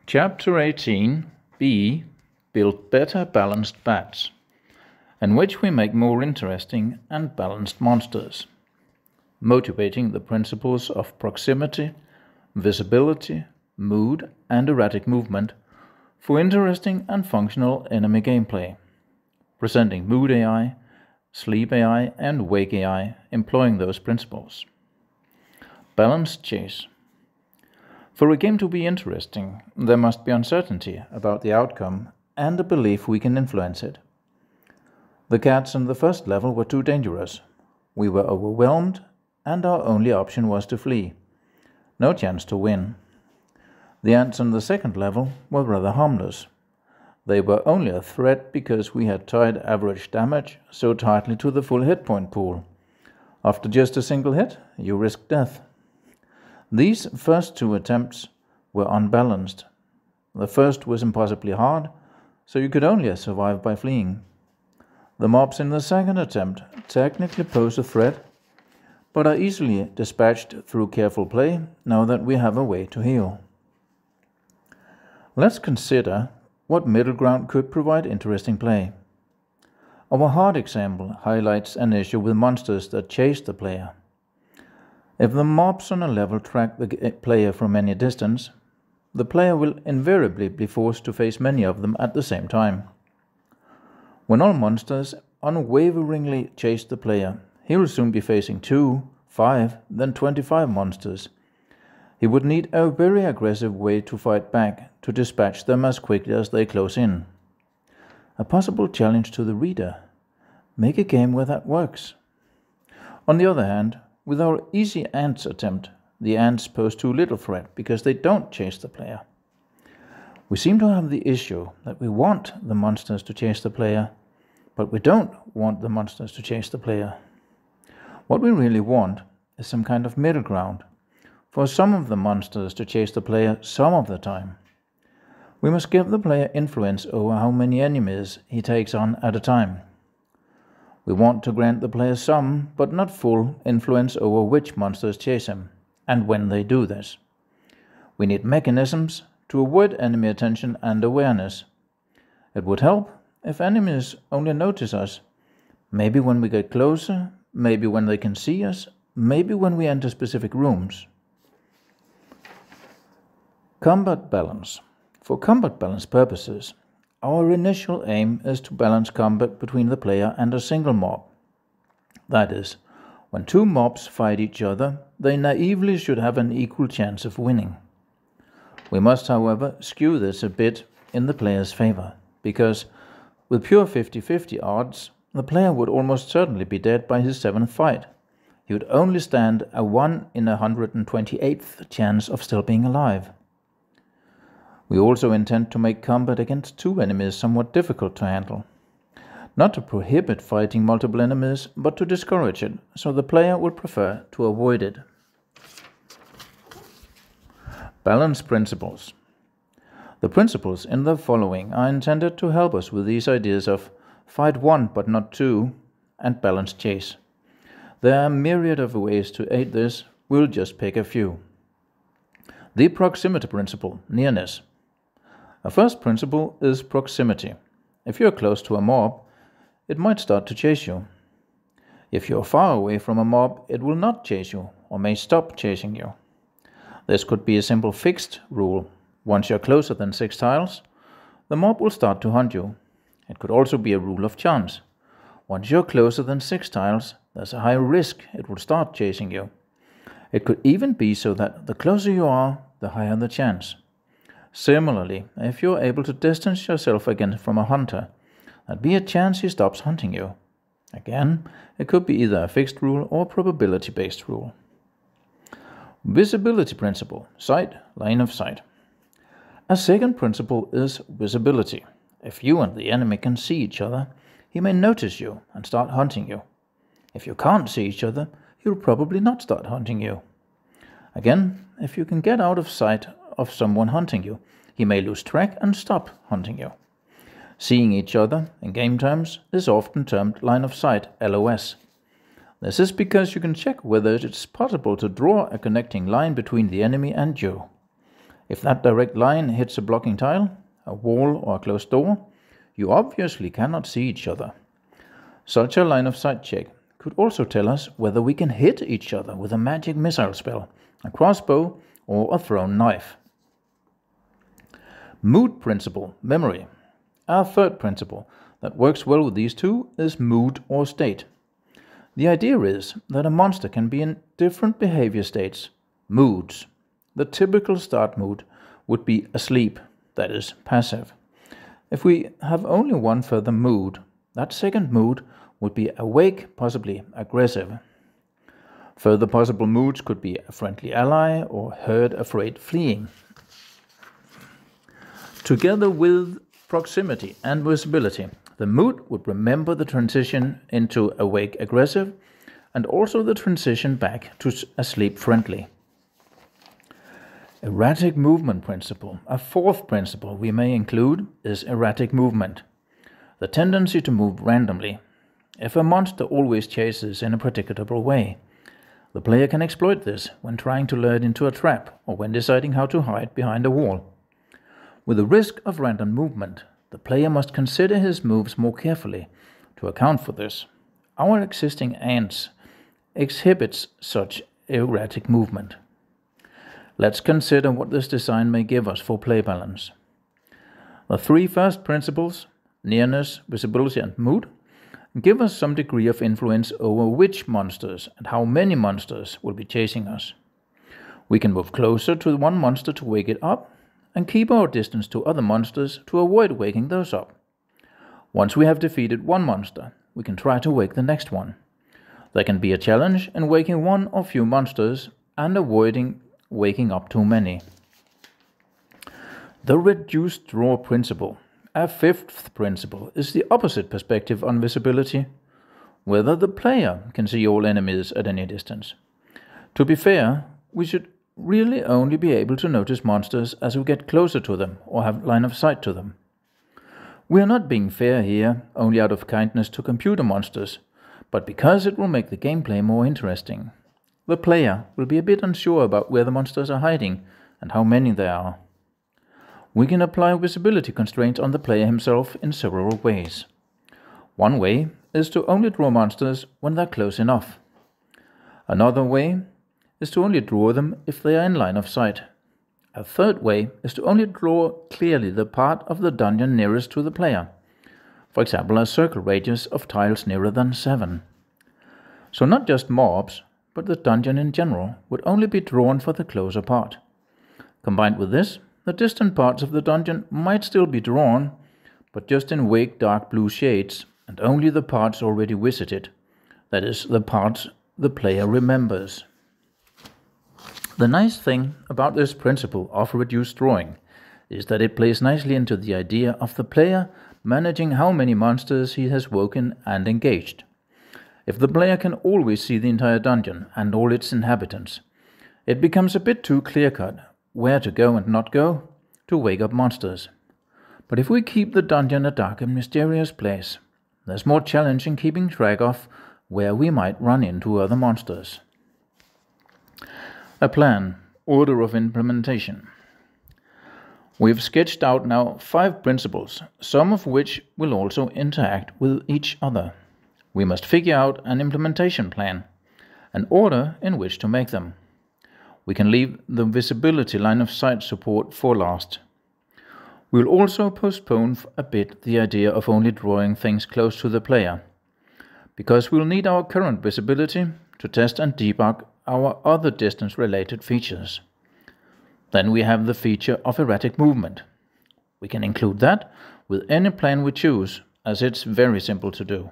Chapter 18.b Build better balanced bats, in which we make more interesting and balanced monsters, motivating the principles of proximity, visibility, mood, and erratic movement for interesting and functional enemy gameplay, presenting Mood AI, Sleep AI, and Wake AI employing those principles. Balanced chase. For a game to be interesting, there must be uncertainty about the outcome and a belief we can influence it. The cats in the first level were too dangerous. We were overwhelmed, and our only option was to flee. No chance to win. The ants in the second level were rather harmless. They were only a threat because we had tied average damage so tightly to the full hit point pool. After just a single hit, you risk death. These first two attempts were unbalanced. The first was impossibly hard, so you could only survive by fleeing. The mobs in the second attempt technically pose a threat, but are easily dispatched through careful play now that we have a way to heal. Let's consider what middle ground could provide interesting play. Our hard example highlights an issue with monsters that chase the player. If the mobs on a level track the player from any distance, the player will invariably be forced to face many of them at the same time. When all monsters unwaveringly chase the player, he will soon be facing 2, 5, then 25 monsters. He would need a very aggressive way to fight back to dispatch them as quickly as they close in. A possible challenge to the reader: make a game where that works. On the other hand, with our easy ants attempt, the ants pose too little threat because they don't chase the player. We seem to have the issue that we want the monsters to chase the player, but we don't want the monsters to chase the player. What we really want is some kind of middle ground, for some of the monsters to chase the player some of the time. We must give the player influence over how many enemies he takes on at a time. We want to grant the player some, but not full, influence over which monsters chase him, and when they do this. We need mechanisms to avoid enemy attention and awareness. It would help if enemies only notice us, maybe when we get closer, maybe when they can see us, maybe when we enter specific rooms. Combat balance. For combat balance purposes, our initial aim is to balance combat between the player and a single mob. That is, when two mobs fight each other, they naively should have an equal chance of winning. We must, however, skew this a bit in the player's favor, because with pure 50-50 odds, the player would almost certainly be dead by his 7th fight. He would only stand a 1 in 128th chance of still being alive. We also intend to make combat against two enemies somewhat difficult to handle. Not to prohibit fighting multiple enemies, but to discourage it, so the player will prefer to avoid it. Balance principles. The principles in the following are intended to help us with these ideas of fight one but not two and balanced chase. There are a myriad of ways to aid this, we'll just pick a few. The proximity principle, nearness. A first principle is proximity. If you're close to a mob, it might start to chase you. If you're far away from a mob, it will not chase you, or may stop chasing you. This could be a simple fixed rule. Once you're closer than 6 tiles, the mob will start to hunt you. It could also be a rule of chance. Once you're closer than 6 tiles, there's a high risk it will start chasing you. It could even be so that the closer you are, the higher the chance. Similarly, if you're able to distance yourself again from a hunter, there'd be a chance he stops hunting you. Again, it could be either a fixed rule or probability-based rule. Visibility principle, sight, line of sight. A second principle is visibility. If you and the enemy can see each other, he may notice you and start hunting you. If you can't see each other, he'll probably not start hunting you. Again, if you can get out of sight of someone hunting you, he may lose track and stop hunting you. Seeing each other, in game terms, is often termed line of sight, LOS. This is because you can check whether it's possible to draw a connecting line between the enemy and you. If that direct line hits a blocking tile, a wall or a closed door, you obviously cannot see each other. Such a line of sight check could also tell us whether we can hit each other with a magic missile spell, a crossbow, or a thrown knife. Mood principle, memory. Our third principle that works well with these two is mood or state. The idea is that a monster can be in different behavior states, moods. The typical start mood would be asleep, that is, passive. If we have only one further mood, that second mood would be awake, possibly aggressive. Further possible moods could be a friendly ally or herd, afraid, fleeing. Together with proximity and visibility, the mood would remember the transition into awake, aggressive, and also the transition back to asleep, friendly. Erratic movement principle. A fourth principle we may include is erratic movement, the tendency to move randomly. If a monster always chases in a predictable way, the player can exploit this when trying to lure it into a trap or when deciding how to hide behind a wall. With the risk of random movement, the player must consider his moves more carefully to account for this. Our existing ants exhibits such erratic movement. Let's consider what this design may give us for play balance. The three first principles, nearness, visibility, and mood, give us some degree of influence over which monsters and how many monsters will be chasing us. We can move closer to one monster to wake it up and keep our distance to other monsters to avoid waking those up. Once we have defeated one monster, we can try to wake the next one. There can be a challenge in waking one or few monsters and avoiding waking up too many. The reduced draw principle. A fifth principle is the opposite perspective on visibility, whether the player can see all enemies at any distance. To be fair, we should really only be able to notice monsters as we get closer to them or have line of sight to them. We are not being fair here only out of kindness to computer monsters, but because it will make the gameplay more interesting. The player will be a bit unsure about where the monsters are hiding and how many there are. We can apply visibility constraints on the player himself in several ways. One way is to only draw monsters when they're close enough. Another way is to only draw them if they are in line of sight. A third way is to only draw clearly the part of the dungeon nearest to the player. For example, a circle radius of tiles nearer than 7. So not just mobs, but the dungeon in general would only be drawn for the closer part. Combined with this, the distant parts of the dungeon might still be drawn, but just in wake dark blue shades, and only the parts already visited, that is, the parts the player remembers. The nice thing about this principle of reduced drawing is that it plays nicely into the idea of the player managing how many monsters he has woken and engaged. If the player can always see the entire dungeon and all its inhabitants, it becomes a bit too clear-cut where to go and not go to wake up monsters. But if we keep the dungeon a dark and mysterious place, there's more challenge in keeping track of where we might run into other monsters. A plan, order of implementation. We've sketched out now 5 principles, some of which will also interact with each other. We must figure out an implementation plan, an order in which to make them. We can leave the visibility line of sight support for last. We'll also postpone a bit the idea of only drawing things close to the player, because we'll need our current visibility to test and debug our other distance-related features. Then we have the feature of erratic movement. We can include that with any plan we choose, as it's very simple to do.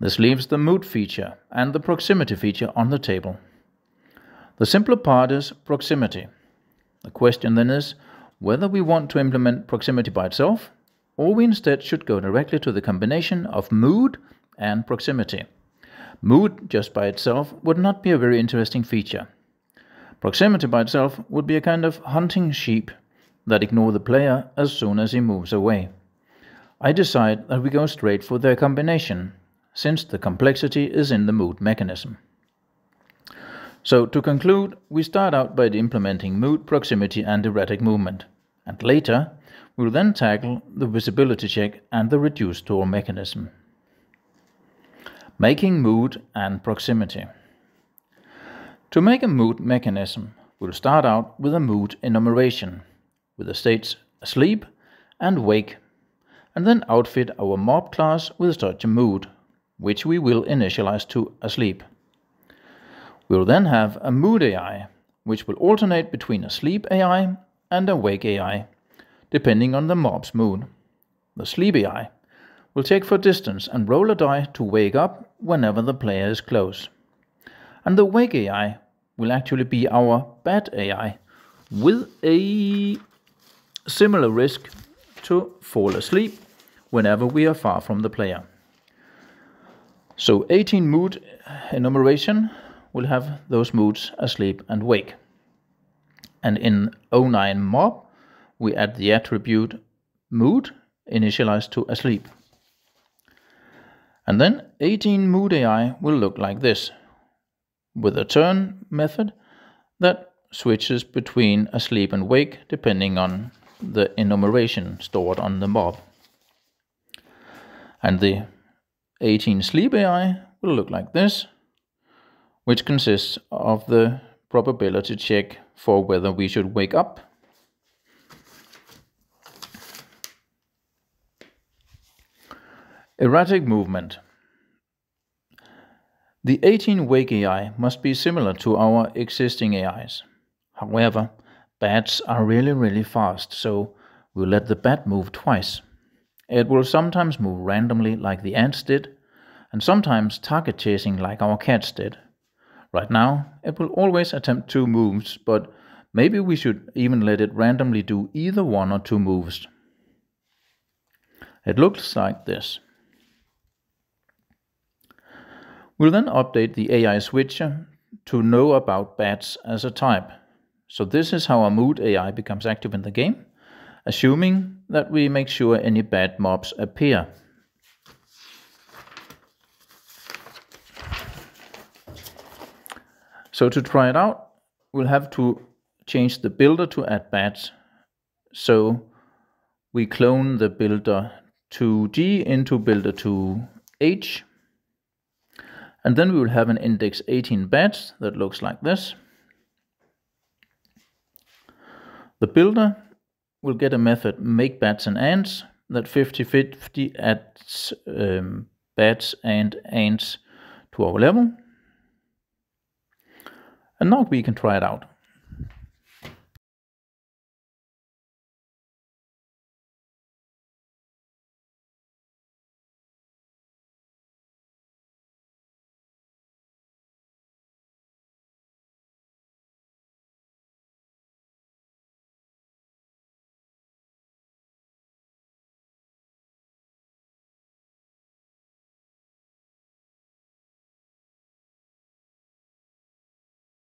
This leaves the mood feature and the proximity feature on the table. The simpler part is proximity. The question then is whether we want to implement proximity by itself, or we instead should go directly to the combination of mood and proximity. Mood just by itself would not be a very interesting feature. Proximity by itself would be a kind of hunting sheep that ignore the player as soon as he moves away. I decide that we go straight for their combination, since the complexity is in the mood mechanism. So to conclude, we start out by implementing mood, proximity and erratic movement, and later we will then tackle the visibility check and the reduce store mechanism. Making mood and proximity. To make a mood mechanism, we'll start out with a mood enumeration, with the states asleep and wake, and then outfit our mob class with such a mood, which we will initialize to asleep. We will then have a mood AI, which will alternate between a sleep AI and a wake AI, depending on the mob's mood. The sleep AI will check for distance and roll a die to wake up whenever the player is close. And the wake AI will actually be our bat AI, with a similar risk to fall asleep whenever we are far from the player. So 18 mood enumeration will have those moods asleep and wake. And in 09 mob, we add the attribute mood initialized to asleep. And then 18 mood AI will look like this, with a turn method that switches between asleep and wake depending on the enumeration stored on the mob. And the 18 sleep AI will look like this, which consists of the probability check for whether we should wake up. Erratic movement. The 18 wake AI must be similar to our existing AIs. However, bats are really fast, so we'll let the bat move twice. It will sometimes move randomly like the ants did, and sometimes target chasing like our cats did. Right now, it will always attempt 2 moves, but maybe we should even let it randomly do either 1 or 2 moves. It looks like this. We'll then update the AI switcher to know about bats as a type. So this is how our mood AI becomes active in the game, assuming that we make sure any bat mobs appear. So to try it out, we'll have to change the builder to add bats. So we clone the builder 2G into builder 2H. And then we will have an index 18 bats that looks like this. The builder will get a method make bats and ants that 50-50 adds bats and ants to our level. And now we can try it out.